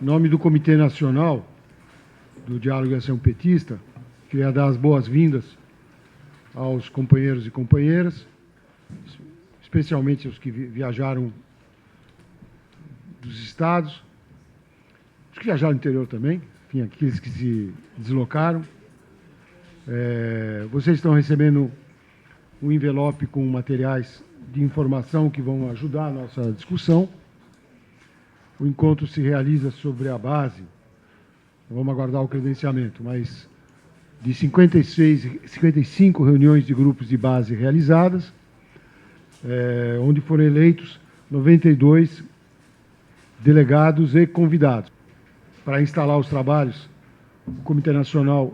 Em nome do Comitê Nacional do Diálogo e Ação Petista, queria dar as boas-vindas aos companheiros e companheiras, especialmente os que viajaram dos estados, os que viajaram do interior também, enfim, aqueles que se deslocaram. Vocês estão recebendo um envelope com materiais de informação que vão ajudar a nossa discussão. O encontro se realiza sobre a base, vamos aguardar o credenciamento, mas de 55 reuniões de grupos de base realizadas, onde foram eleitos 92 delegados e convidados. Para instalar os trabalhos, o Comitê Nacional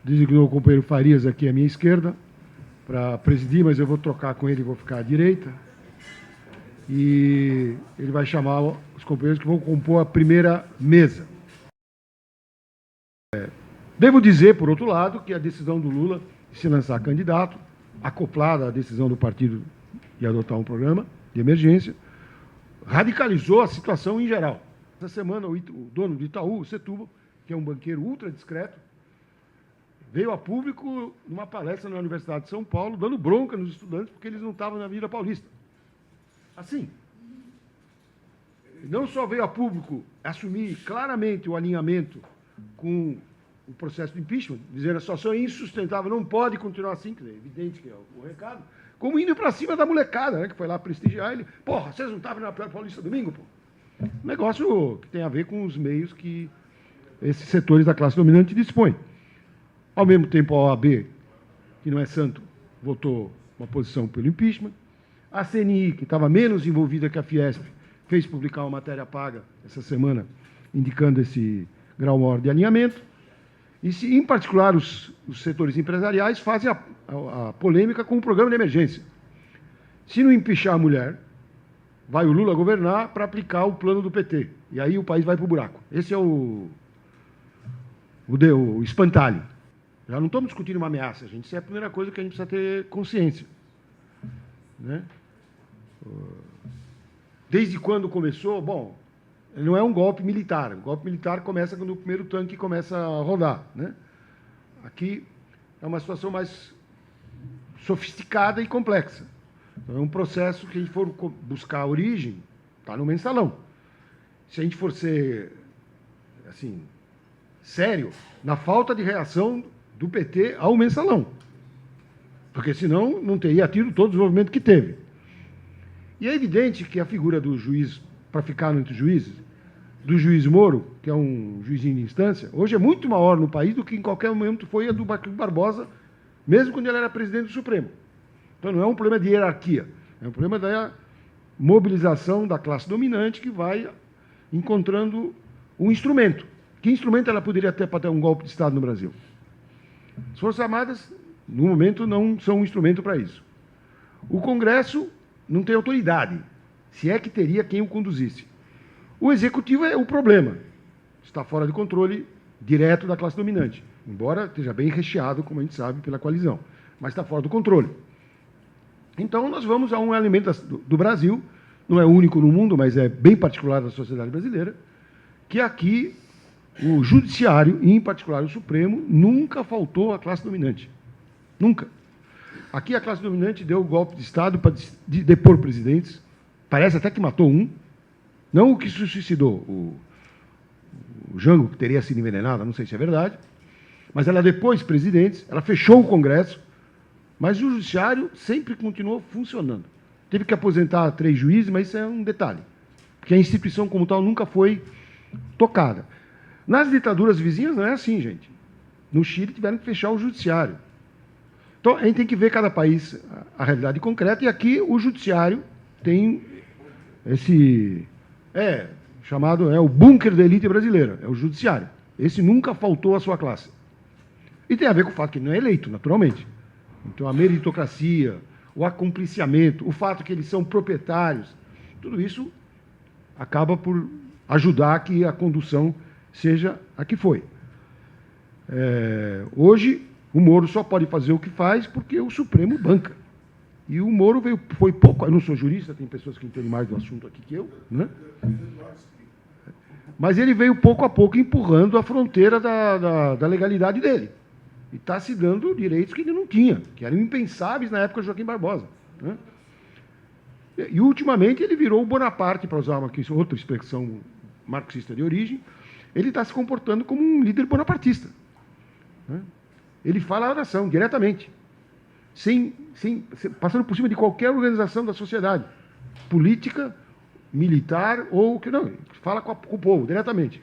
designou o companheiro Farias aqui à minha esquerda para presidir, mas eu vou trocar com ele e vou ficar à direita. E ele vai chamar os companheiros que vão compor a primeira mesa. Devo dizer, por outro lado, que a decisão do Lula de se lançar candidato, acoplada à decisão do partido de adotar um programa de emergência, radicalizou a situação em geral. Essa semana, o dono do Itaú, o Setúbal, que é um banqueiro ultra discreto, veio a público numa palestra na Universidade de São Paulo, dando bronca nos estudantes porque eles não estavam na Avenida Paulista. Assim, não só veio a público assumir claramente o alinhamento com o processo de impeachment, dizendo a situação é insustentável, não pode continuar assim, quer dizer, é evidente que é o recado, como indo para cima da molecada, né, que foi lá prestigiar ele. Porra, vocês não estavam na Paulista domingo, pô? Negócio que tem a ver com os meios que esses setores da classe dominante dispõem. Ao mesmo tempo, a OAB, que não é santo, votou uma posição pelo impeachment. A CNI, que estava menos envolvida que a Fiesp, fez publicar uma matéria paga essa semana, indicando esse grau maior de alinhamento. E, em particular, os setores empresariais fazem a polêmica com o programa de emergência. Se não empichar a mulher, vai o Lula governar para aplicar o plano do PT. E aí o país vai para o buraco. Esse é o espantalho. Já não estamos discutindo uma ameaça, gente. Isso é a primeira coisa que a gente precisa ter consciência. Né? Desde quando começou? Bom, não é um golpe militar. O golpe militar começa quando o primeiro tanque começa a rodar. Né? Aqui é uma situação mais sofisticada e complexa. Então, é um processo que, a gente for buscar a origem, está no mensalão. Se a gente for ser assim, sério, na falta de reação do PT ao mensalão. Porque, senão, não teria tido todo o desenvolvimento que teve. E é evidente que a figura do juiz, para ficar entre os juízes, do juiz Moro, que é um juizinho de instância, hoje é muito maior no país do que em qualquer momento foi a do Barbosa, mesmo quando ele era presidente do Supremo. Então, não é um problema de hierarquia, é um problema da mobilização da classe dominante que vai encontrando um instrumento. Que instrumento ela poderia ter para ter um golpe de Estado no Brasil? As Forças Armadas, no momento, não são um instrumento para isso. O Congresso não tem autoridade, se é que teria quem o conduzisse. O Executivo é o problema. Está fora de controle direto da classe dominante, embora esteja bem recheado, como a gente sabe, pela coalizão. Mas está fora do controle. Então, nós vamos a um elemento do Brasil, não é único no mundo, mas é bem particular da sociedade brasileira, que aqui o Judiciário, e em particular o Supremo, nunca faltou à classe dominante. Nunca. Aqui a classe dominante deu o golpe de Estado para depor presidentes, parece até que matou um, não o que se suicidou, o Jango, que teria sido envenenado, não sei se é verdade, mas ela depôs presidentes, ela fechou o Congresso, mas o Judiciário sempre continuou funcionando. Teve que aposentar 3 juízes, mas isso é um detalhe, porque a instituição como tal nunca foi tocada. Nas ditaduras vizinhas não é assim, gente. No Chile tiveram que fechar o Judiciário. Então, a gente tem que ver cada país a realidade concreta, e aqui o Judiciário tem esse... chamado o bunker da elite brasileira, é o Judiciário. Esse nunca faltou à sua classe. E tem a ver com o fato que ele não é eleito, naturalmente. Então, a meritocracia, o acompliciamento, o fato que eles são proprietários, tudo isso acaba por ajudar que a condução seja a que foi. Hoje, o Moro só pode fazer o que faz porque o Supremo banca. E o Moro foi pouco... Eu não sou jurista, tem pessoas que entendem mais do assunto aqui que eu, né? Mas ele veio pouco a pouco empurrando a fronteira da legalidade dele. E está se dando direitos que ele não tinha, que eram impensáveis na época de Joaquim Barbosa, né? E, ultimamente, ele virou o Bonaparte, para usar outra expressão marxista de origem. Ele está se comportando como um líder bonapartista, né? Ele fala a nação diretamente, passando por cima de qualquer organização da sociedade, política, militar ou que não, fala com o povo diretamente.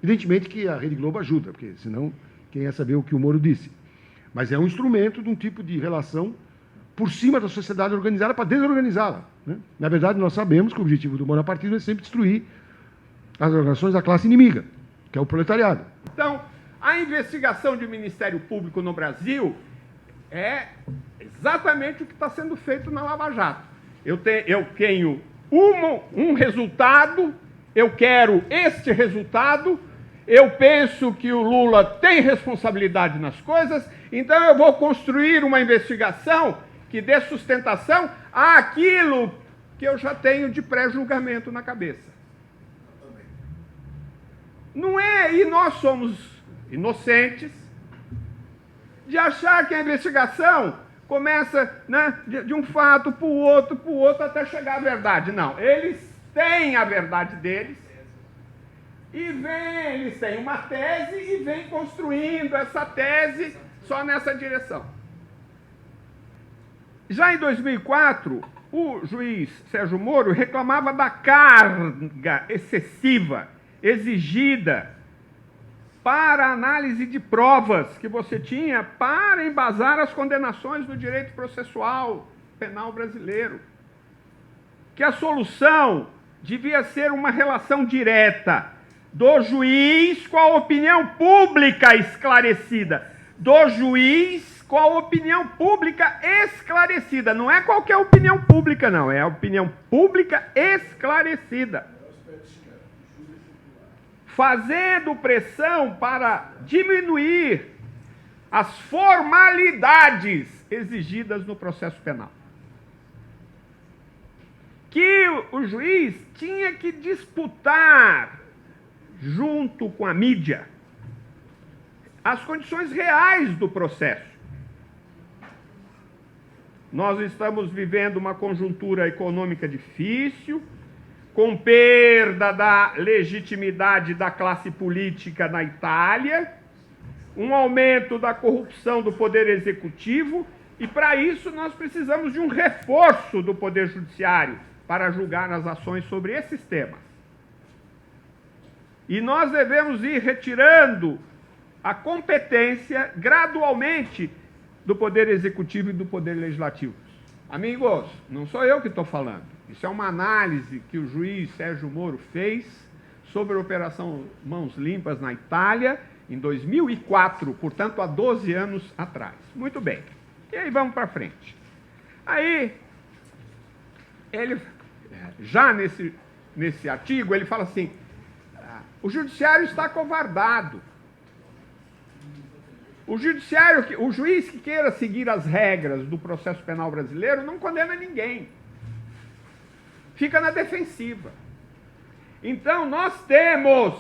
Evidentemente que a Rede Globo ajuda, porque senão quem ia saber o que o Moro disse. Mas é um instrumento de um tipo de relação por cima da sociedade organizada para desorganizá-la, né? Na verdade, nós sabemos que o objetivo do bonapartismo é sempre destruir as organizações da classe inimiga, que é o proletariado. Então, a investigação de Ministério Público no Brasil é exatamente o que está sendo feito na Lava Jato. Eu tenho um resultado, eu quero este resultado, eu penso que o Lula tem responsabilidade nas coisas, então eu vou construir uma investigação que dê sustentação àquilo que eu já tenho de pré-julgamento na cabeça. Não é, e nós somos inocentes de achar que a investigação começa, né, de um fato para o outro, até chegar à verdade. Não, eles têm a verdade deles, e eles têm uma tese e vêm construindo essa tese só nessa direção. Já em 2004, o juiz Sérgio Moro reclamava da carga excessiva exigida para a análise de provas que você tinha para embasar as condenações do direito processual penal brasileiro. Que a solução devia ser uma relação direta do juiz com a opinião pública esclarecida. Do juiz com a opinião pública esclarecida. Não é qualquer opinião pública, não. É a opinião pública esclarecida. Fazendo pressão para diminuir as formalidades exigidas no processo penal. Que o juiz tinha que disputar, junto com a mídia, as condições reais do processo. Nós estamos vivendo uma conjuntura econômica difícil, com perda da legitimidade da classe política na Itália, um aumento da corrupção do poder executivo, e para isso nós precisamos de um reforço do poder judiciário para julgar as ações sobre esses temas. E nós devemos ir retirando a competência gradualmente do poder executivo e do poder legislativo. Amigos, não sou eu que estou falando. Isso é uma análise que o juiz Sérgio Moro fez sobre a Operação Mãos Limpas na Itália em 2004, portanto, há 12 anos atrás. Muito bem. E aí vamos para frente. Aí, ele, já nesse artigo, ele fala assim, o judiciário está acovardado. O juiz que queira seguir as regras do processo penal brasileiro não condena ninguém. Fica na defensiva. Então, nós temos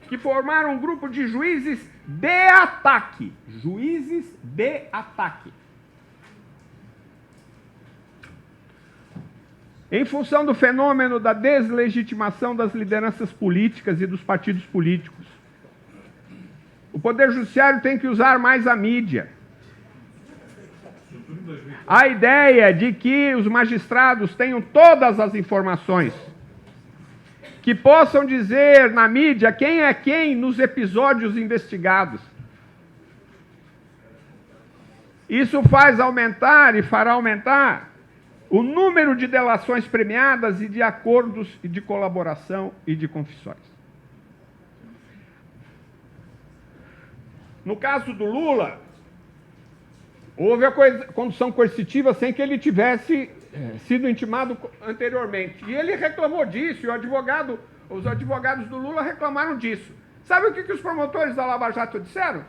que formar um grupo de juízes de ataque. Juízes de ataque. Em função do fenômeno da deslegitimação das lideranças políticas e dos partidos políticos, o Poder Judiciário tem que usar mais a mídia. A ideia de que os magistrados tenham todas as informações, que possam dizer na mídia quem é quem nos episódios investigados. Isso faz aumentar e fará aumentar o número de delações premiadas e de acordos e de colaboração e de confissões. No caso do Lula, houve a condução coercitiva sem que ele tivesse sido intimado anteriormente. E ele reclamou disso, e os advogados do Lula reclamaram disso. Sabe o que os promotores da Lava Jato disseram?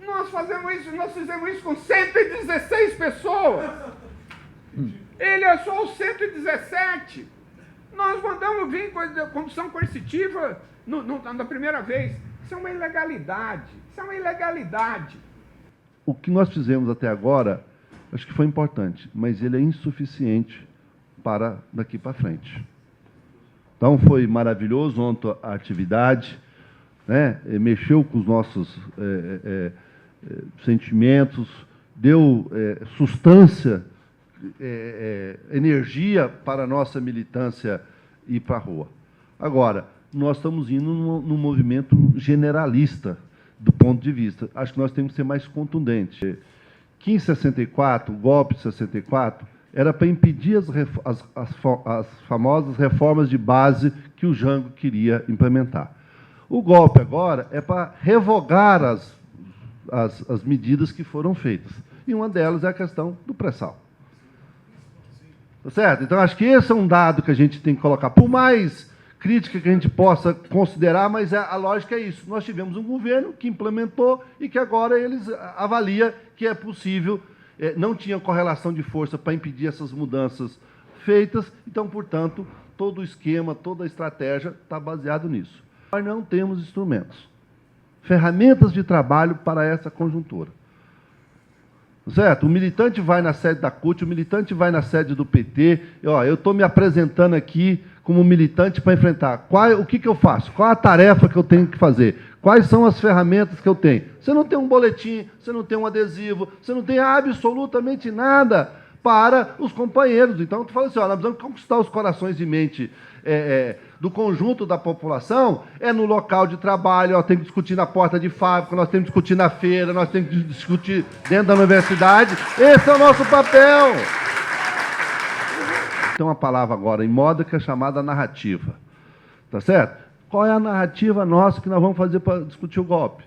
Nós fizemos isso com 116 pessoas. Ele é só o 117. Nós mandamos vir condução coercitiva na primeira vez. Isso é uma ilegalidade. Isso é uma ilegalidade. O que nós fizemos até agora, acho que foi importante, mas ele é insuficiente para daqui para frente. Então, foi maravilhoso ontem a atividade, né? Mexeu com os nossos sentimentos, deu substância, energia para a nossa militância ir para a rua. Agora, nós estamos indo num movimento generalista, do ponto de vista. Acho que nós temos que ser mais contundentes. Que em 64, o golpe de 64, era para impedir as famosas reformas de base que o Jango queria implementar. O golpe agora é para revogar as medidas que foram feitas. E uma delas é a questão do pré-sal. Tá certo? Então, acho que esse é um dado que a gente tem que colocar. Por mais crítica que a gente possa considerar, mas a lógica é isso. Nós tivemos um governo que implementou e que agora eles avaliam que é possível, não tinha correlação de força para impedir essas mudanças feitas, então, portanto, todo o esquema, toda a estratégia está baseado nisso. Nós não temos instrumentos, ferramentas de trabalho para essa conjuntura. Certo? O militante vai na sede da CUT, o militante vai na sede do PT. Eu estou me apresentando aqui como militante para enfrentar. O que eu faço? Qual a tarefa que eu tenho que fazer? Quais são as ferramentas que eu tenho? Você não tem um boletim, você não tem um adesivo, você não tem absolutamente nada para os companheiros. Então, tu fala assim, nós precisamos conquistar os corações e mente do conjunto da população, no local de trabalho, nós temos que discutir na porta de fábrica, nós temos que discutir na feira, nós temos que discutir dentro da universidade. Esse é o nosso papel. Tem uma palavra agora em moda que é chamada narrativa. Tá certo? Qual é a narrativa nossa que nós vamos fazer para discutir o golpe?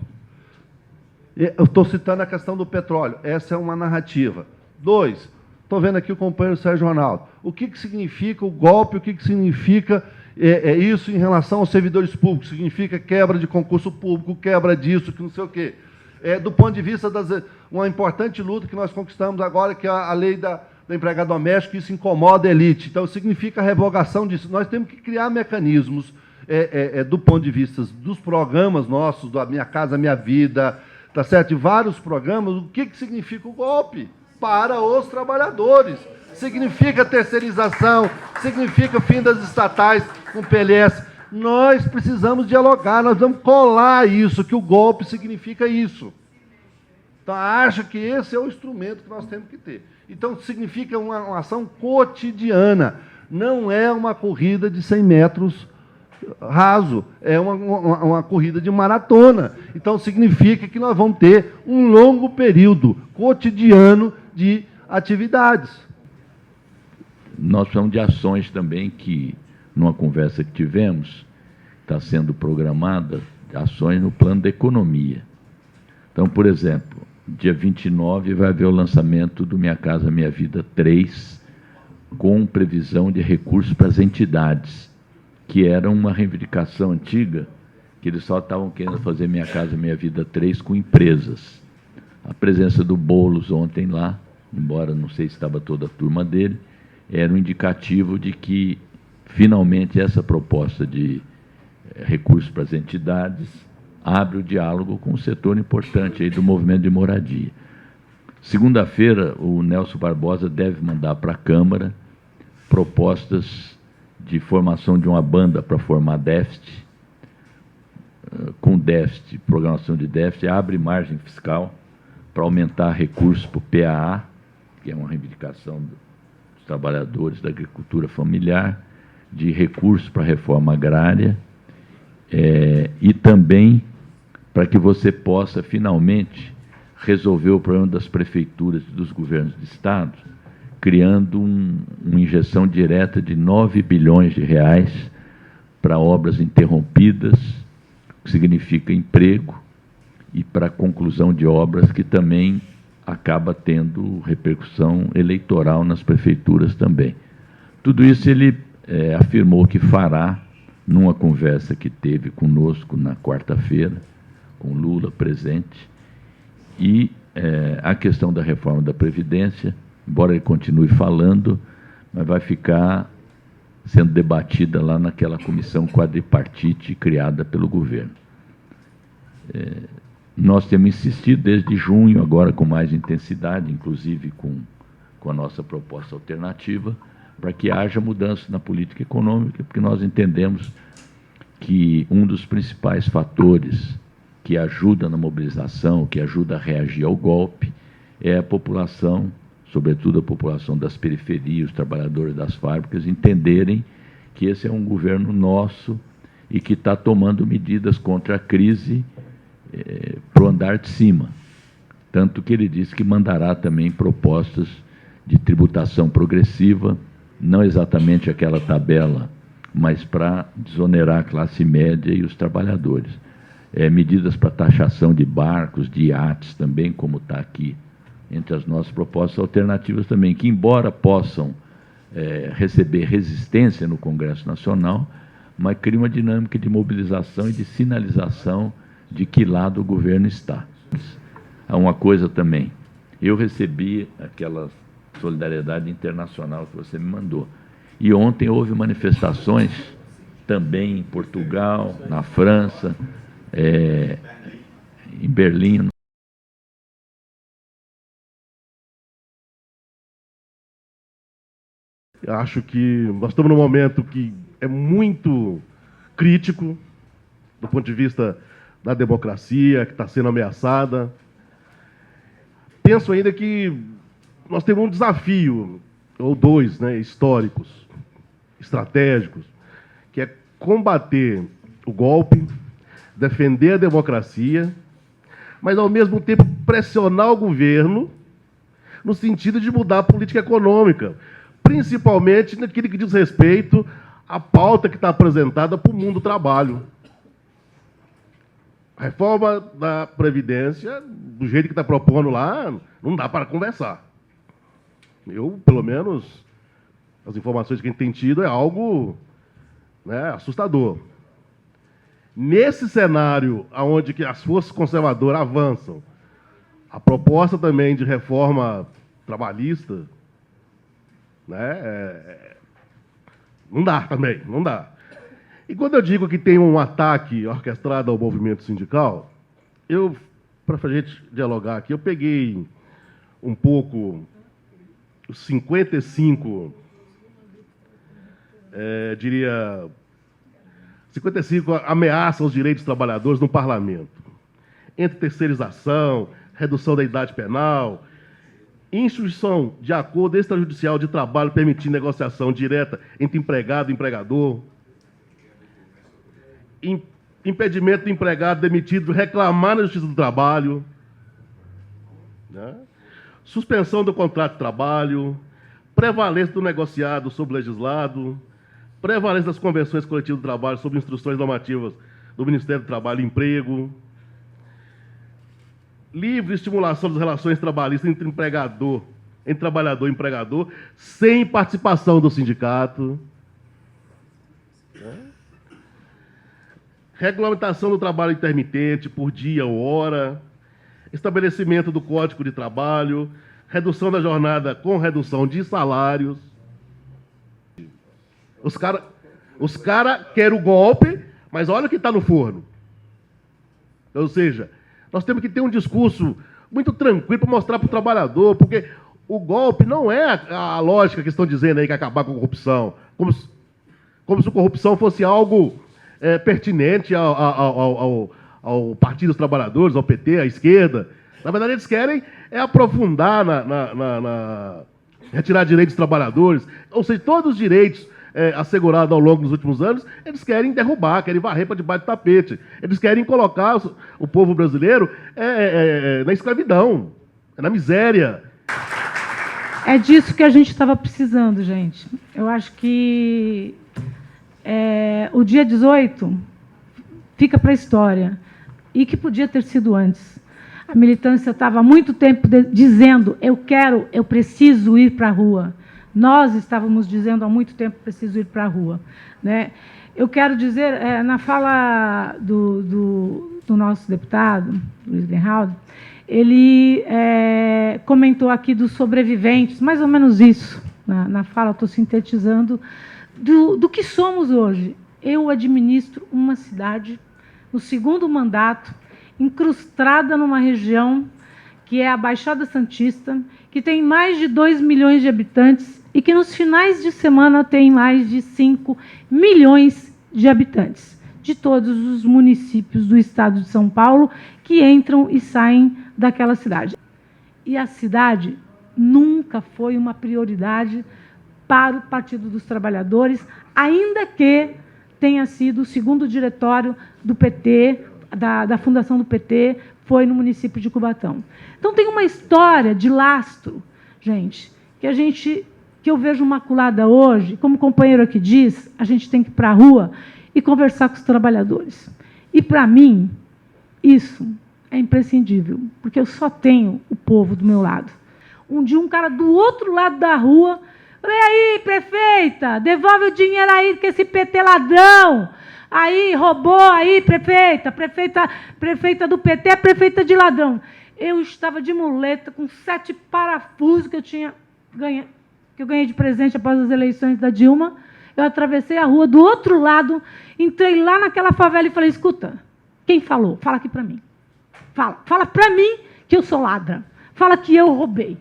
Eu estou citando a questão do petróleo. Essa é uma narrativa. 2, estou vendo aqui o companheiro Sérgio Ronaldo. O que significa o golpe? O que significa isso em relação aos servidores públicos? Significa quebra de concurso público, quebra disso, que não sei o quê. Do ponto de vista uma importante luta que nós conquistamos agora, que é a lei da empregada doméstica, isso incomoda a elite. Então, significa a revogação disso. Nós temos que criar mecanismos do ponto de vista dos programas nossos, da Minha Casa Minha Vida, tá certo? De vários programas. O que significa o golpe para os trabalhadores? Significa terceirização, significa fim das estatais com PLS. Nós precisamos dialogar, nós vamos colar isso, que o golpe significa isso. Então, acho que esse é o instrumento que nós temos que ter. Então, significa uma ação cotidiana, não é uma corrida de 100 metros raso, é uma corrida de maratona. Então, significa que nós vamos ter um longo período cotidiano de atividades. Nós precisamos de ações também que, numa conversa que tivemos, está sendo programada, ações no plano da economia. Então, por exemplo, dia 29 vai haver o lançamento do Minha Casa Minha Vida 3, com previsão de recursos para as entidades, que era uma reivindicação antiga, que eles só estavam querendo fazer Minha Casa Minha Vida 3 com empresas. A presença do Boulos ontem lá, embora não sei se estava toda a turma dele, era um indicativo de que, finalmente, essa proposta de recursos para as entidades abre o diálogo com um setor importante aí do movimento de moradia. Segunda-feira, o Nelson Barbosa deve mandar para a Câmara propostas de formação de uma banda para formar déficit, com déficit, programação de déficit, abre margem fiscal para aumentar recursos para o PAA, que é uma reivindicação dos trabalhadores da agricultura familiar, de recursos para a reforma agrária, e também para que você possa, finalmente, resolver o problema das prefeituras e dos governos de estado, criando uma injeção direta de 9 bilhões de reais para obras interrompidas, que significa emprego, e para a conclusão de obras que também acaba tendo repercussão eleitoral nas prefeituras também. Tudo isso ele afirmou que fará numa conversa que teve conosco na quarta-feira, com Lula presente, e a questão da reforma da Previdência, embora ele continue falando, mas vai ficar sendo debatida lá naquela comissão quadripartite criada pelo governo. Nós temos insistido desde junho, agora com mais intensidade, inclusive com a nossa proposta alternativa, para que haja mudança na política econômica, porque nós entendemos que um dos principais fatores que ajuda na mobilização, que ajuda a reagir ao golpe, é a população, sobretudo a população das periferias, os trabalhadores das fábricas, entenderem que esse é um governo nosso e que está tomando medidas contra a crise para o andar de cima. Tanto que ele disse que mandará também propostas de tributação progressiva, não exatamente aquela tabela, mas para desonerar a classe média e os trabalhadores. Medidas para taxação de barcos, de iates também, como está aqui entre as nossas propostas alternativas também, que embora possam receber resistência no Congresso Nacional, mas cria uma dinâmica de mobilização e de sinalização de que lado o governo está. Há uma coisa também, eu recebi aquela solidariedade internacional que você me mandou, e ontem houve manifestações também em Portugal, na França, em Berlim. Eu acho que nós estamos num momento que é muito crítico do ponto de vista da democracia, que está sendo ameaçada. Penso ainda que nós temos um desafio, ou dois, históricos, estratégicos, que é combater o golpe, defender a democracia, mas, ao mesmo tempo, pressionar o governo no sentido de mudar a política econômica, principalmente naquilo que diz respeito à pauta que está apresentada para o mundo do trabalho. A reforma da Previdência, do jeito que está propondo lá, não dá para conversar. Eu, pelo menos, as informações que a gente tem tido é algo assustador. Nesse cenário onde que as forças conservadoras avançam, a proposta também de reforma trabalhista, não dá também, não dá. E quando eu digo que tem um ataque orquestrado ao movimento sindical, para a gente dialogar aqui, eu peguei um pouco os 55, 55 ameaças aos direitos dos trabalhadores no parlamento. Entre terceirização, redução da idade penal, instituição de acordo extrajudicial de trabalho permitindo negociação direta entre empregado e empregador, impedimento do empregado demitido de reclamar na Justiça do Trabalho, suspensão do contrato de trabalho, prevalência do negociado sobre o legislado, prevalência das convenções coletivas do trabalho sobre instruções normativas do Ministério do Trabalho e Emprego, livre estimulação das relações trabalhistas entre trabalhador e empregador, sem participação do sindicato, regulamentação do trabalho intermitente por dia ou hora, estabelecimento do Código de Trabalho, redução da jornada com redução de salários. Os cara querem o golpe, mas olha o que está no forno. Ou seja, nós temos que ter um discurso muito tranquilo para mostrar para o trabalhador, porque o golpe não é a lógica que estão dizendo aí que é acabar com a corrupção, como se a corrupção fosse algo pertinente ao Partido dos Trabalhadores, ao PT, à esquerda. Na verdade, eles querem aprofundar na retirar direitos dos trabalhadores, ou seja, todos os direitos assegurados ao longo dos últimos anos, eles querem derrubar, querem varrer para debaixo do tapete. Eles querem colocar o povo brasileiro na escravidão, na miséria. É disso que a gente estava precisando, gente. Eu acho que o dia 18 fica para a história, e que podia ter sido antes. A militância estava há muito tempo dizendo, eu preciso ir para a rua. Nós estávamos dizendo há muito tempo, preciso ir para a rua. Eu quero dizer, na fala do nosso deputado, Luiz Geraldo, ele comentou aqui dos sobreviventes, mais ou menos isso. Na fala, estou sintetizando, do que somos hoje. Eu administro uma cidade, no segundo mandato, incrustada numa região que é a Baixada Santista, que tem mais de 2 milhões de habitantes e que nos finais de semana tem mais de 5 milhões de habitantes, de todos os municípios do estado de São Paulo que entram e saem daquela cidade. E a cidade nunca foi uma prioridade para o Partido dos Trabalhadores, ainda que tenha sido o segundo diretório do PT, da fundação do PT, foi no município de Cubatão. Então, tem uma história de lastro, gente, que eu vejo maculada hoje. Como o companheiro aqui diz, a gente tem que ir para a rua e conversar com os trabalhadores. E, para mim, isso é imprescindível, porque eu só tenho o povo do meu lado. Um dia, um cara do outro lado da rua, falei, aí, prefeita, devolve o dinheiro aí, que esse PT ladrão, aí, roubou, aí, prefeita do PT é prefeita de ladrão. Eu estava de muleta, com 7 parafusos que eu ganhei de presente após as eleições da Dilma. Eu atravessei a rua do outro lado, entrei lá naquela favela e falei, escuta, quem falou? Fala aqui para mim. Fala para mim que eu sou ladra. Fala que eu roubei.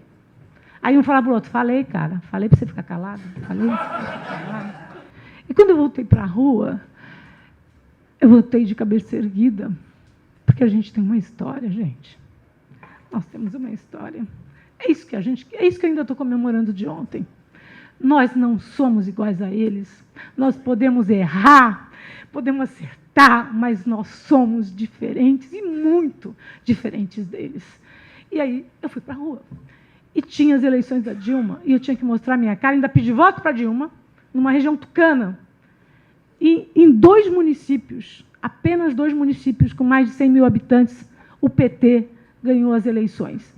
Aí um falava para o outro, falei, cara, falei para você ficar calado. Falei para você ficar calado. E quando eu voltei para a rua, eu voltei de cabeça erguida, porque a gente tem uma história, gente. Nós temos uma história. É isso que eu ainda estou comemorando de ontem. Nós não somos iguais a eles. Nós podemos errar, podemos acertar, mas nós somos diferentes e muito diferentes deles. E aí eu fui para a rua. E tinha as eleições da Dilma, e eu tinha que mostrar minha cara, ainda pedi voto para a Dilma, numa região tucana. E em 2 municípios, apenas 2 municípios com mais de 100 mil habitantes, o PT ganhou as eleições.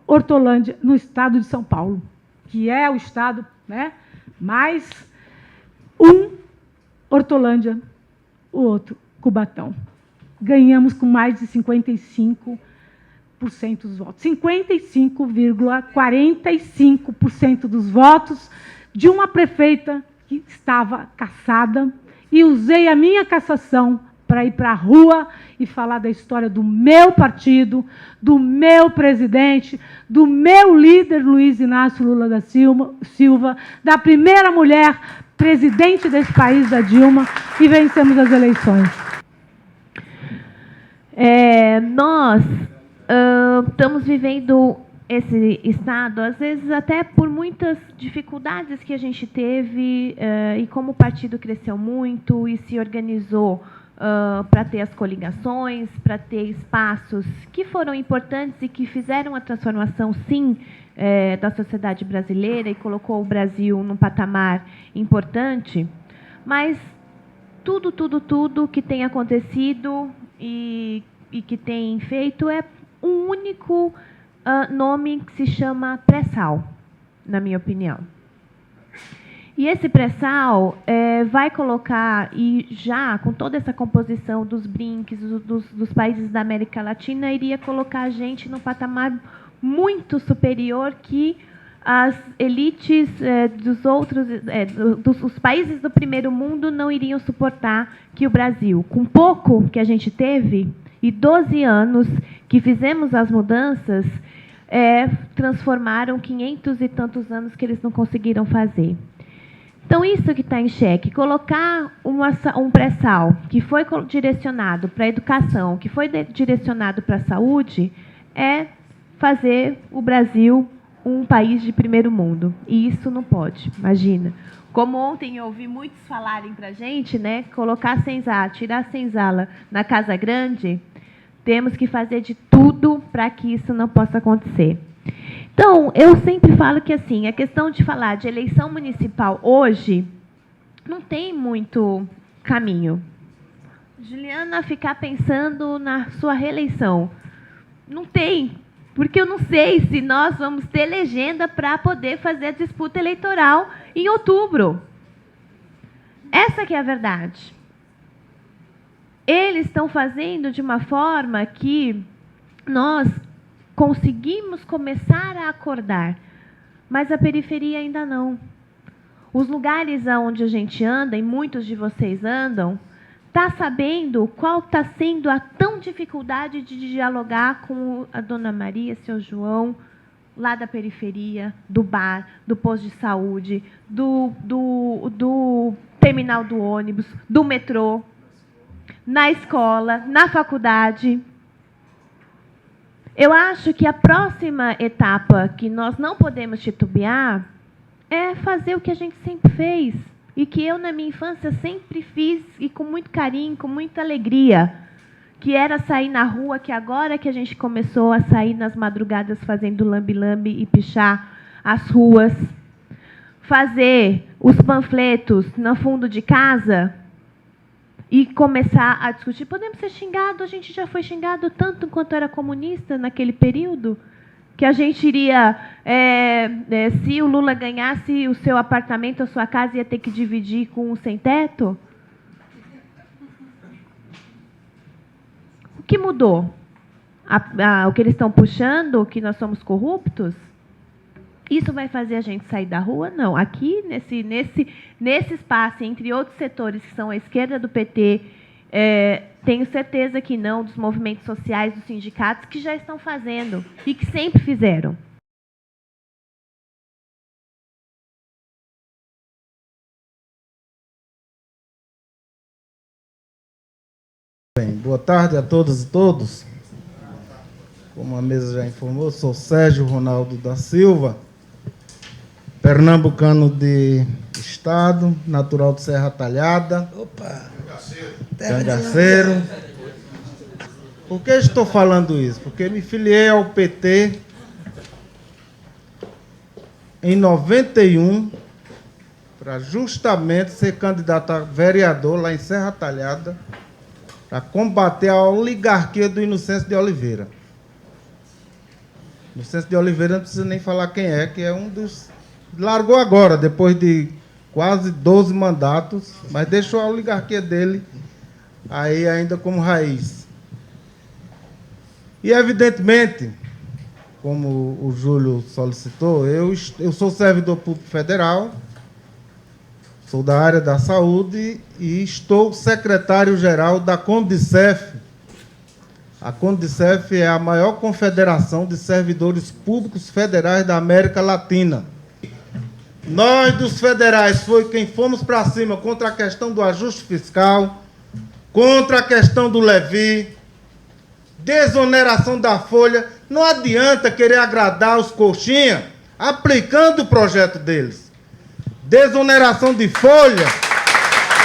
Hortolândia, no estado de São Paulo, que é o estado, né, mais Hortolândia, o outro, Cubatão. Ganhamos com mais de 55% dos votos. 55,45% dos votos de uma prefeita que estava cassada, e usei a minha cassação para ir para a rua e falar da história do meu partido, do meu presidente, do meu líder, Luiz Inácio Lula da Silva, da primeira mulher presidente desse país, da Dilma, e vencemos as eleições. Nós estamos vivendo esse estado, às vezes até por muitas dificuldades que a gente teve, e como o partido cresceu muito e se organizou para ter as coligações, para ter espaços que foram importantes e que fizeram a transformação, sim, da sociedade brasileira e colocou o Brasil num patamar importante, mas tudo que tem acontecido e que tem feito é um único nome que se chama pré-sal, na minha opinião. E esse pré-sal vai colocar, e já com toda essa composição dos BRICS, dos países da América Latina, iria colocar a gente num patamar muito superior que as elites dos países do primeiro mundo não iriam suportar que o Brasil, com pouco que a gente teve, e 12 anos que fizemos as mudanças, transformaram 500 e tantos anos que eles não conseguiram fazer. Então, isso que está em xeque, colocar um pré-sal que foi direcionado para a educação, que foi direcionado para a saúde, é fazer o Brasil um país de primeiro mundo. E isso não pode, imagina. Como ontem eu ouvi muitos falarem para a gente, né, colocar senzala, tirar a senzala na Casa Grande, temos que fazer de tudo para que isso não possa acontecer. Então, eu sempre falo que assim, a questão de falar de eleição municipal hoje não tem muito caminho. Juliana ficar pensando na sua reeleição. Não tem, porque eu não sei se nós vamos ter legenda para poder fazer a disputa eleitoral em outubro. Essa que é a verdade. Eles estão fazendo de uma forma que nós conseguimos começar a acordar, mas a periferia ainda não. os lugares onde a gente anda, e muitos de vocês andam, está sabendo qual está sendo a tão dificuldade de dialogar com a Dona Maria, seu João, lá da periferia, do bar, do posto de saúde, do terminal do ônibus, do metrô, na escola, na faculdade. Eu acho que a próxima etapa que nós não podemos titubear é fazer o que a gente sempre fez e que eu, na minha infância, sempre fiz e com muito carinho, com muita alegria, que era sair na rua, que agora que a gente começou a sair nas madrugadas fazendo lambe-lambe e pichar as ruas, fazer os panfletos no fundo de casa e começar a discutir. Podemos ser xingados, a gente já foi xingado tanto enquanto era comunista naquele período, que a gente iria, se o Lula ganhasse o seu apartamento, a sua casa, ia ter que dividir com o sem-teto. O que mudou? O que eles estão puxando, que nós somos corruptos? Isso vai fazer a gente sair da rua? Não. Aqui, nesse espaço, entre outros setores que são a esquerda do PT, tenho certeza que não, dos movimentos sociais, dos sindicatos, que já estão fazendo e que sempre fizeram. Bem, boa tarde a todas e todos. Como a mesa já informou, sou Sérgio Ronaldo da Silva, pernambucano de estado, natural de Serra Talhada. Opa! Cangaceiro. Por que estou falando isso? Porque me filiei ao PT em 91 para justamente ser candidato a vereador lá em Serra Talhada para combater a oligarquia do Inocêncio de Oliveira. Inocêncio de Oliveira não precisa nem falar quem é, que é um dos... Largou agora, depois de quase 12 mandatos, mas deixou a oligarquia dele aí ainda como raiz. E, evidentemente, como o Júlio solicitou, eu sou servidor público federal, sou da área da saúde e estou secretário-geral da CONDICEF. A CONDICEF é a maior confederação de servidores públicos federais da América Latina. Nós, dos federais, foi quem fomos para cima contra a questão do ajuste fiscal, contra a questão do levy, desoneração da folha. Não adianta querer agradar os coxinhas aplicando o projeto deles. Desoneração de folha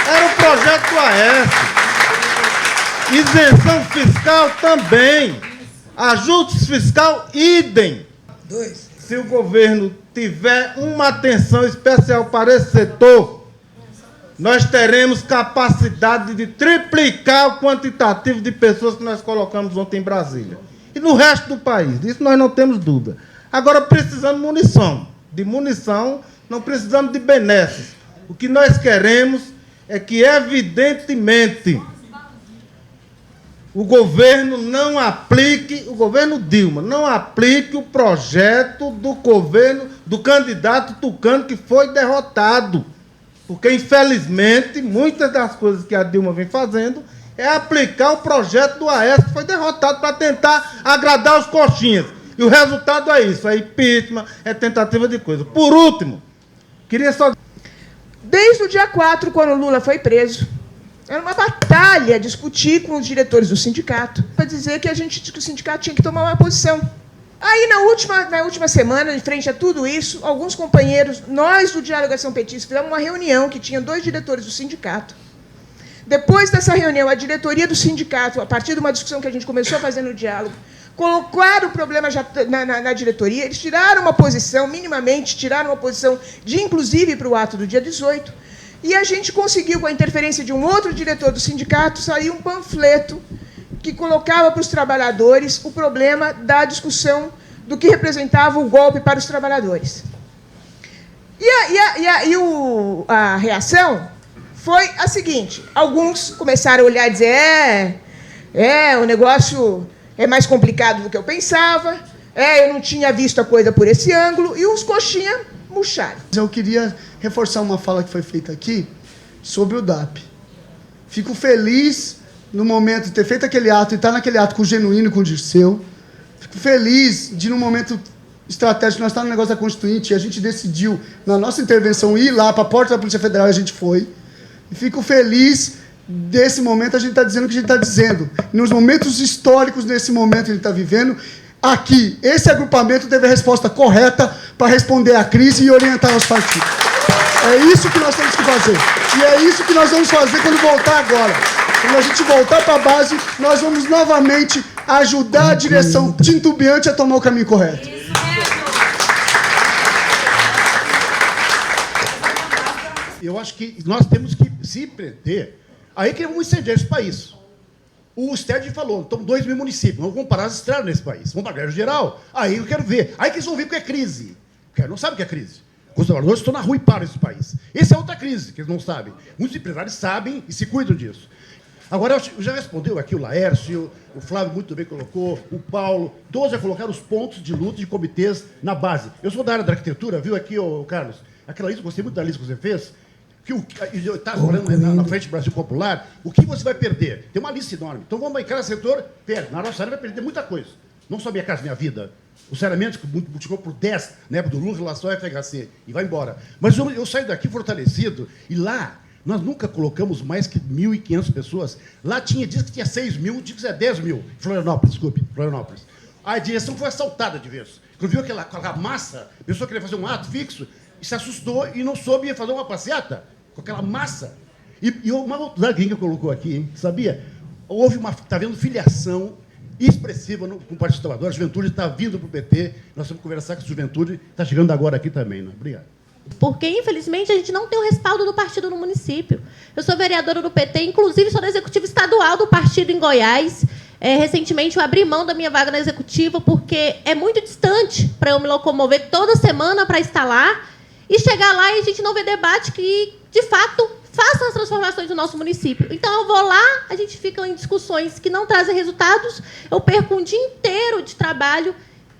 era o projeto do Aécio. Isenção fiscal também. Ajustes fiscal, idem. Se o governo tiver uma atenção especial para esse setor, nós teremos capacidade de triplicar o quantitativo de pessoas que nós colocamos ontem em Brasília. E no resto do país, disso nós não temos dúvida. Agora, precisamos de munição. De munição, não precisamos de benesses. O que nós queremos é que, evidentemente, o governo não aplique, o governo Dilma, não aplique o projeto do governo, do candidato tucano que foi derrotado. Porque, infelizmente, muitas das coisas que a Dilma vem fazendo é aplicar o projeto do Aécio, que foi derrotado, para tentar agradar os coxinhas. E o resultado é isso, é impeachment, é tentativa de coisa. Por último, queria só... Desde o dia 4, quando o Lula foi preso, era uma batalha discutir com os diretores do sindicato para dizer que o sindicato tinha que tomar uma posição. Aí, na última semana, em frente a tudo isso, alguns companheiros, nós do Diálogo Ação Petista, fizemos uma reunião que tinha 2 diretores do sindicato. Depois dessa reunião, a diretoria do sindicato, a partir de uma discussão que a gente começou a fazer no diálogo, colocaram o problema já na diretoria, eles tiraram uma posição, minimamente, tiraram uma posição de, inclusive, para o ato do dia 18, e a gente conseguiu, com a interferência de um outro diretor do sindicato, sair um panfleto que colocava para os trabalhadores o problema da discussão do que representava o golpe para os trabalhadores. E a reação foi a seguinte: alguns começaram a olhar e dizer, o negócio é mais complicado do que eu pensava, eu não tinha visto a coisa por esse ângulo, e uns coxinha puxarem. Eu queria reforçar uma fala que foi feita aqui sobre o DAP. Fico feliz no momento de ter feito aquele ato e estar naquele ato com o Genuíno e com o Dirceu. Fico feliz de, num momento estratégico, nós estamos no negócio da Constituinte e a gente decidiu, na nossa intervenção, ir lá para a porta da Polícia Federal e a gente foi. E fico feliz desse momento, a gente está dizendo o que a gente está dizendo. Nos momentos históricos, nesse momento que a gente está vivendo, aqui, esse agrupamento teve a resposta correta para responder à crise e orientar os partidos. É isso que nós temos que fazer. E é isso que nós vamos fazer quando voltar agora. Quando a gente voltar para a base, nós vamos novamente ajudar a direção titubeante a tomar o caminho correto. Eu acho que nós temos que se prender. Aí que vamos incendiar esse país. O Sted falou, então 2.000 municípios, vamos comparar as estradas nesse país. Vamos para a guerra geral. Aí eu quero ver. Aí que eles vão ver o que é crise. Porque não sabem o que é crise. Os trabalhadores estão na rua e param esse país. Essa é outra crise que eles não sabem. Muitos empresários sabem e se cuidam disso. Agora, já respondeu aqui o Laércio, o Flávio muito bem colocou, o Paulo, todos já colocaram os pontos de luta de comitês na base. Eu sou da área da arquitetura, viu aqui, Carlos? Aquela lista, gostei muito da lista que você fez, que eu estava olhando na frente do Brasil Popular, o que você vai perder? Tem uma lista enorme. Então, vamos em cada setor, perde. Na nossa área vai perder muita coisa. Não só Minha Casa Minha Vida. O saneamento que multiplicou por 10, na época do Lula, em relação ao FHC, e vai embora. Mas eu saio daqui fortalecido, e lá, nós nunca colocamos mais que 1.500 pessoas. Lá diz que tinha 6.000, diz que é 10.000. Florianópolis, desculpe, Florianópolis. A direção foi assaltada de vez. Quando viu aquela massa, a pessoa queria fazer um ato fixo, e se assustou e não soube fazer uma passeata com aquela massa. E uma outra gringa colocou aqui, hein, sabia? Houve está havendo filiação expressiva com o Partido Trabalhador. A juventude está vindo para o PT. Nós temos que conversar com a juventude. Está chegando agora aqui também. Né? Obrigado. Porque, infelizmente, a gente não tem o respaldo do partido no município. Eu sou vereadora do PT, inclusive sou da executiva estadual do partido em Goiás. Recentemente, eu abri mão da minha vaga na executiva porque é muito distante para eu me locomover toda semana para estar lá e chegar lá e a gente não vê debate que, de fato, façam as transformações do nosso município. Então, eu vou lá, a gente fica em discussões que não trazem resultados, eu perco um dia inteiro de trabalho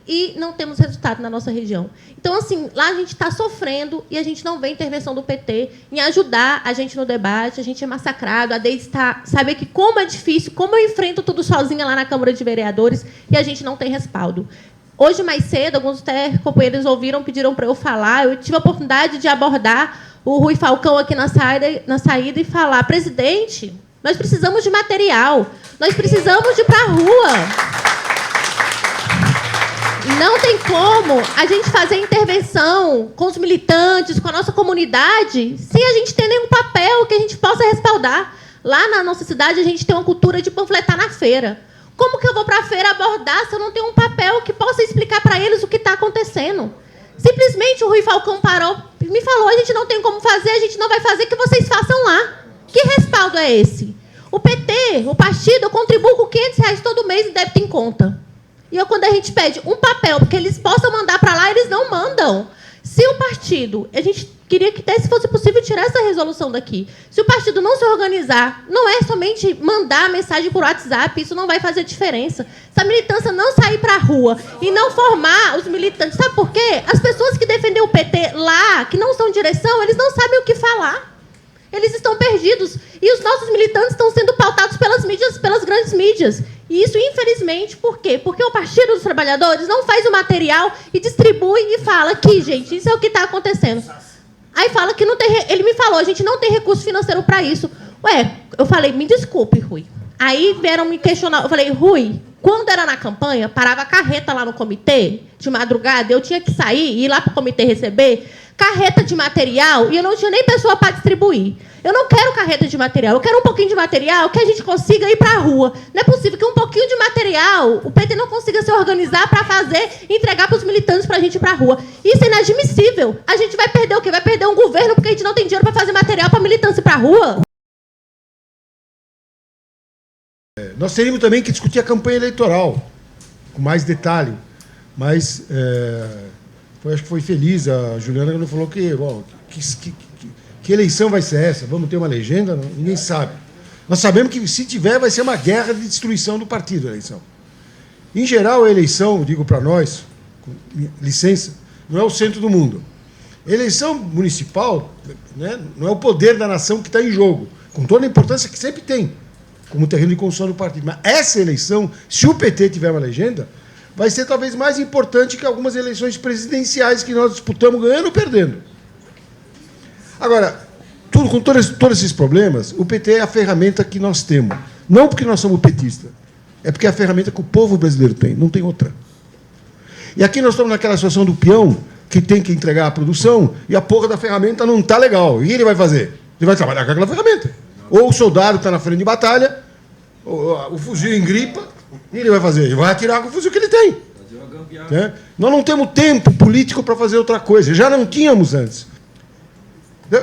e não temos resultado na nossa região. Então, assim, lá a gente está sofrendo e a gente não vê intervenção do PT em ajudar a gente no debate, a gente é massacrado, a Deise está... Sabe que como é difícil, como eu enfrento tudo sozinha lá na Câmara de Vereadores e a gente não tem respaldo. Hoje, mais cedo, alguns companheiros pediram para eu falar, eu tive a oportunidade de abordar o Rui Falcão aqui na saída e falar, presidente, nós precisamos de material, nós precisamos de ir para a rua. Não tem como a gente fazer intervenção com os militantes, com a nossa comunidade, sem a gente ter nenhum papel que a gente possa respaldar. Lá na nossa cidade, a gente tem uma cultura de panfletar na feira. Como que eu vou para a feira abordar se eu não tenho um papel que possa explicar para eles o que está acontecendo? Simplesmente o Rui Falcão parou e me falou, a gente não tem como fazer, a gente não vai fazer, que vocês façam lá. Que respaldo é esse? O PT, o partido, eu contribuo com R$500 todo mês em débito em conta. E quando a gente pede um papel, porque eles possam mandar para lá, eles não mandam. Se o partido, a gente queria que, se fosse possível, tirar essa resolução daqui. Se o partido não se organizar, não é somente mandar a mensagem por WhatsApp, isso não vai fazer diferença. Se a militância não sair para a rua e não formar os militantes, sabe por quê? As pessoas que defendem o PT lá, que não são direção, eles não sabem o que falar. Eles estão perdidos. E os nossos militantes estão sendo pautados pelas mídias, pelas grandes mídias. E isso, infelizmente, por quê? Porque o Partido dos Trabalhadores não faz o material e distribui e fala aqui, gente, isso é o que está acontecendo. Aí fala que não tem... Ele me falou, a gente não tem recurso financeiro para isso. Ué, eu falei, me desculpe, Rui. Aí vieram me questionar. Eu falei, Rui, quando era na campanha, parava a carreta lá no comitê, de madrugada, eu tinha que sair e ir lá para o comitê receber carreta de material e eu não tinha nem pessoa para distribuir. Eu não quero carreta de material, eu quero um pouquinho de material que a gente consiga ir para a rua. Não é possível que um pouquinho de material o PT não consiga se organizar para fazer e entregar para os militantes para a gente ir para a rua. Isso é inadmissível. A gente vai perder o quê? Vai perder um governo porque a gente não tem dinheiro para fazer material para a militância ir para a rua? Nós teríamos também que discutir a campanha eleitoral, com mais detalhe. Mas acho que foi feliz a Juliana quando falou que, bom, que eleição vai ser essa? Vamos ter uma legenda? Ninguém sabe. Nós sabemos que, se tiver, vai ser uma guerra de destruição do partido, a eleição. Em geral, a eleição, digo para nós, com licença, não é o centro do mundo. Eleição municipal, né, não é o poder da nação que está em jogo, com toda a importância que sempre tem, como terreno de construção do partido. Mas essa eleição, se o PT tiver uma legenda, vai ser talvez mais importante que algumas eleições presidenciais que nós disputamos ganhando ou perdendo. Agora, com todos esses problemas, o PT é a ferramenta que nós temos. Não porque nós somos petistas, é porque é a ferramenta que o povo brasileiro tem, não tem outra. E aqui nós estamos naquela situação do peão, que tem que entregar a produção, e a porra da ferramenta não está legal. E o que ele vai fazer? Ele vai trabalhar com aquela ferramenta. Ou o soldado está na frente de batalha, o fuzil engripa, e ele vai fazer? Ele vai atirar com o fuzil que ele tem. Né? Nós não temos tempo político para fazer outra coisa. Já não tínhamos antes.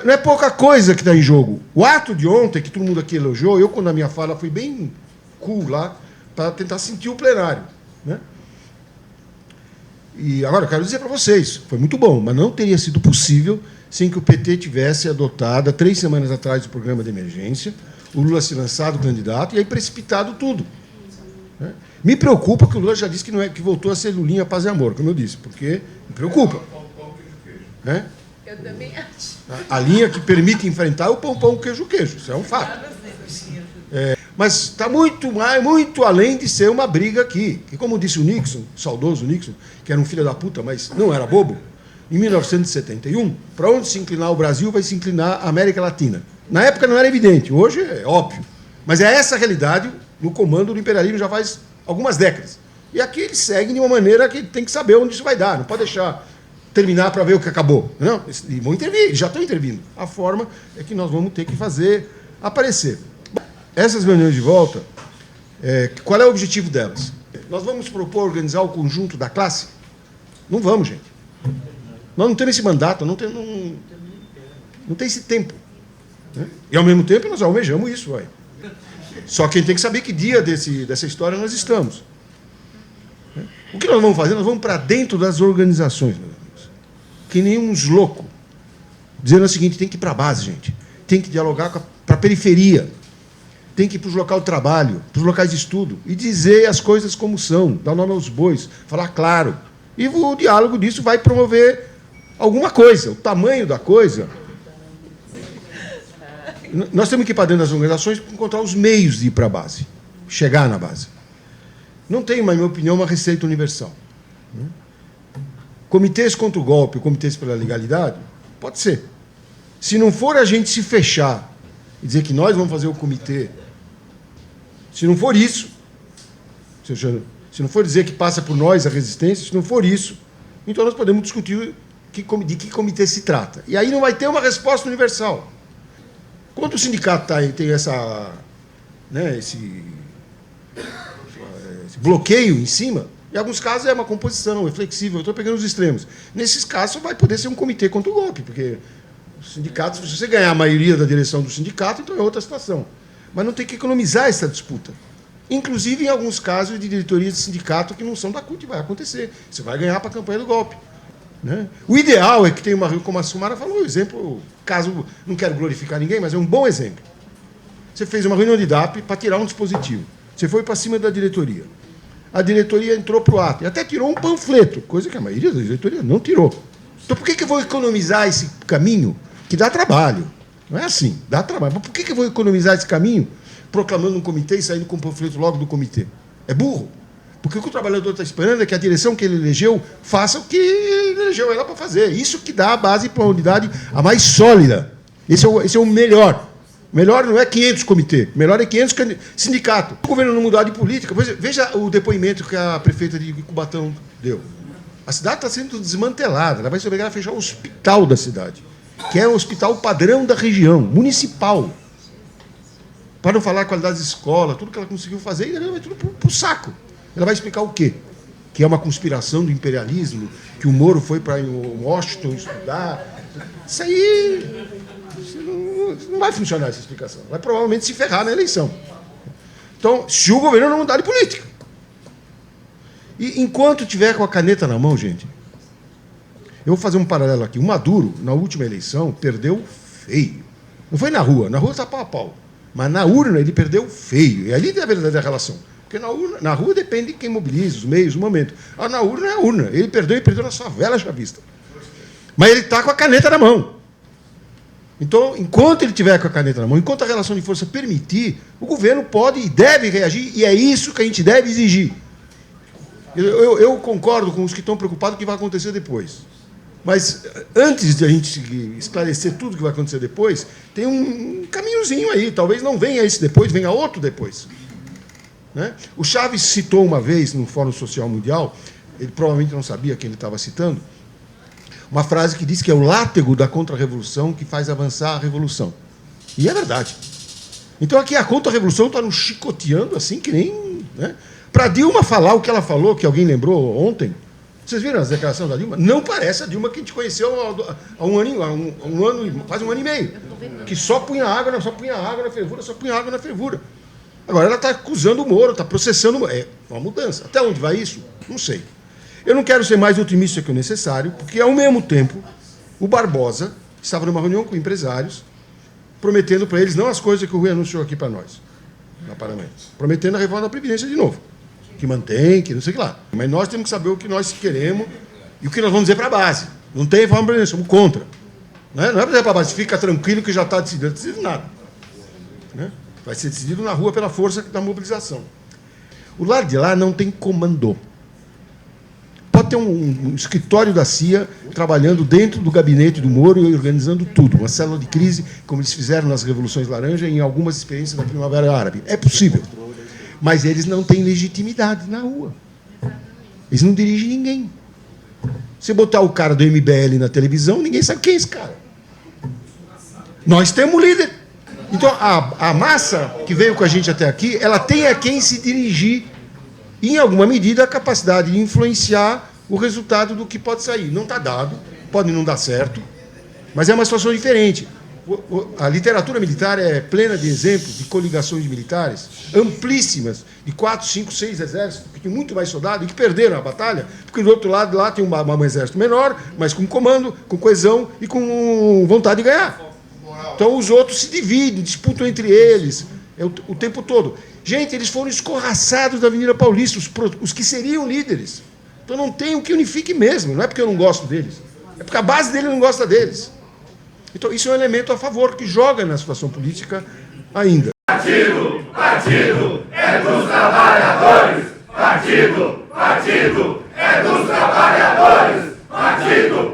Não é pouca coisa que está em jogo. O ato de ontem, que todo mundo aqui elogiou, eu, quando a minha fala, fui bem cool lá, para tentar sentir o plenário. Né? E agora, eu quero dizer para vocês, foi muito bom, mas não teria sido possível sem que o PT tivesse adotado, 3 semanas atrás, o programa de emergência, o Lula se lançado candidato e aí precipitado tudo. Né? Me preocupa que o Lula já disse que, não é, que voltou a ser Lulinha Paz e Amor, como eu disse, porque me preocupa. Né? Eu também acho. A linha que permite enfrentar é o pão, queijo, isso é um fato. Mas está muito além de ser uma briga aqui. Que, como disse o Nixon, o saudoso Nixon, que era um filho da puta, mas não era bobo, em 1971, para onde se inclinar o Brasil, vai se inclinar a América Latina. Na época não era evidente, hoje é óbvio. Mas é essa a realidade no comando do imperialismo já faz algumas décadas. E aqui eles seguem de uma maneira que tem que saber onde isso vai dar, não pode deixar terminar para ver o que acabou. Não, e vão intervir, já estão intervindo. A forma é que nós vamos ter que fazer aparecer. Essas reuniões de volta, qual é o objetivo delas? Nós vamos propor organizar o conjunto da classe? Não vamos, gente. Nós não temos esse mandato, não tem esse tempo. Né? E, ao mesmo tempo, nós almejamos isso. Vai. Só que a gente tem que saber que dia dessa história nós estamos. Né? O que nós vamos fazer? Nós vamos para dentro das organizações, meus amigos. Que nem uns loucos. Dizendo o seguinte, tem que ir para a base, gente. Tem que dialogar para a periferia. Tem que ir para os locais de trabalho, para os locais de estudo, e dizer as coisas como são, dar nome aos bois, falar claro. E o diálogo disso vai promover alguma coisa, o tamanho da coisa. Nós temos que ir para dentro das organizações para encontrar os meios de ir para a base, chegar na base. Não tem, na minha opinião, uma receita universal. Comitês contra o golpe, comitês pela legalidade, pode ser. Se não for a gente se fechar e dizer que nós vamos fazer o comitê, se não for isso, se não for dizer que passa por nós a resistência, se não for isso, então nós podemos discutir de que comitê se trata. E aí não vai ter uma resposta universal. Quando o sindicato tem esse bloqueio em cima, em alguns casos é uma composição, é flexível, eu estou pegando os extremos. Nesses casos vai poder ser um comitê contra o golpe, porque os sindicatos, se você ganhar a maioria da direção do sindicato, então é outra situação. Mas não tem que economizar essa disputa. Inclusive, em alguns casos de diretoria de sindicato que não são da CUT, vai acontecer. Você vai ganhar para a campanha do golpe. Né? O ideal é que tenha uma reunião, como a Sumara falou, exemplo, caso, não quero glorificar ninguém, mas é um bom exemplo. Você fez uma reunião de DAP para tirar um dispositivo. Você foi para cima da diretoria. A diretoria entrou para o ato e até tirou um panfleto, coisa que a maioria da diretoria não tirou. Então, por que eu vou economizar esse caminho que dá trabalho? Não é assim, dá trabalho. Mas por que eu vou economizar esse caminho proclamando um comitê e saindo com um panfleto logo do comitê? É burro. Porque o que o trabalhador está esperando é que a direção que ele elegeu faça o que ele elegeu ela para fazer. Isso que dá a base para a unidade a mais sólida. Esse é o melhor. O melhor não é 500 comitê, o melhor é 500 sindicatos. O governo não mudar de política. Veja o depoimento que a prefeita de Cubatão deu. A cidade está sendo desmantelada. Ela vai ser obrigada a fechar o hospital da cidade, que é um hospital padrão da região, municipal. Para não falar a qualidade de escola, tudo que ela conseguiu fazer, ela vai tudo para o saco. Ela vai explicar o quê? Que é uma conspiração do imperialismo, que o Moro foi para Washington estudar. Isso aí não vai funcionar, essa explicação. Vai provavelmente se ferrar na eleição. Então, se o governo não mudar de política. E enquanto tiver com a caneta na mão, gente, eu vou fazer um paralelo aqui. O Maduro, na última eleição, perdeu feio. Não foi na rua está pau a pau. Mas na urna ele perdeu feio. E ali tem a verdadeira relação. Porque na rua depende de quem mobiliza, os meios, o momento. Na urna é a urna. Ele perdeu na favela chavista. Mas ele está com a caneta na mão. Então, enquanto ele tiver com a caneta na mão, enquanto a relação de força permitir, o governo pode e deve reagir, e é isso que a gente deve exigir. Eu concordo com os que estão preocupados com o que vai acontecer depois. Mas, antes de a gente esclarecer tudo o que vai acontecer depois, tem um caminhozinho aí. Talvez não venha esse depois, venha outro depois. Né? O Chaves citou uma vez, no Fórum Social Mundial, ele provavelmente não sabia quem ele estava citando, uma frase que diz que é o látego da contra-revolução que faz avançar a revolução. E é verdade. Então, aqui a contra-revolução está nos chicoteando assim que nem... Né? Para Dilma falar o que ela falou, que alguém lembrou ontem, vocês viram as declarações da Dilma? Não parece a Dilma que a gente conheceu há um ano, quase um ano e meio. Que só punha água na fervura, só punha água na fervura. Agora ela está acusando o Moro, está processando o Moro. É uma mudança. Até onde vai isso? Não sei. Eu não quero ser mais otimista que o necessário, porque, ao mesmo tempo, o Barbosa estava numa reunião com empresários, prometendo para eles não as coisas que o Rui anunciou aqui para nós, na Parlamento, prometendo a reforma da Previdência de novo, que mantém, que não sei o que lá. Mas nós temos que saber o que nós queremos e o que nós vamos dizer para a base. Não tem reforma da Previdência, somos contra. Não é para dizer para a base, fica tranquilo que já está decidido. Não está decidido nada. Né? Vai ser decidido na rua pela força da mobilização. O lado de lá não tem comando. Pode ter um escritório da CIA trabalhando dentro do gabinete do Moro e organizando tudo. Uma célula de crise, como eles fizeram nas Revoluções Laranja e em algumas experiências da Primavera Árabe. É possível. Mas eles não têm legitimidade na rua. Eles não dirigem ninguém. Você botar o cara do MBL na televisão, ninguém sabe quem é esse cara. Nós temos líder. Então, a massa que veio com a gente até aqui, ela tem a quem se dirigir, e, em alguma medida, a capacidade de influenciar o resultado do que pode sair. Não está dado, pode não dar certo, mas é uma situação diferente. A literatura militar é plena de exemplos de coligações militares amplíssimas, de 4, 5, 6 exércitos, que tem muito mais soldados e que perderam a batalha, porque do outro lado lá tem um exército menor, mas com comando, com coesão e com vontade de ganhar. Então os outros se dividem, disputam entre eles o tempo todo. Gente, eles foram escorraçados da Avenida Paulista, os que seriam líderes. Então não tem o que unifique mesmo, não é porque eu não gosto deles, é porque a base dele não gosta deles. Então isso é um elemento a favor, que joga na situação política ainda. Partido é dos trabalhadores! Partido é dos trabalhadores! Partido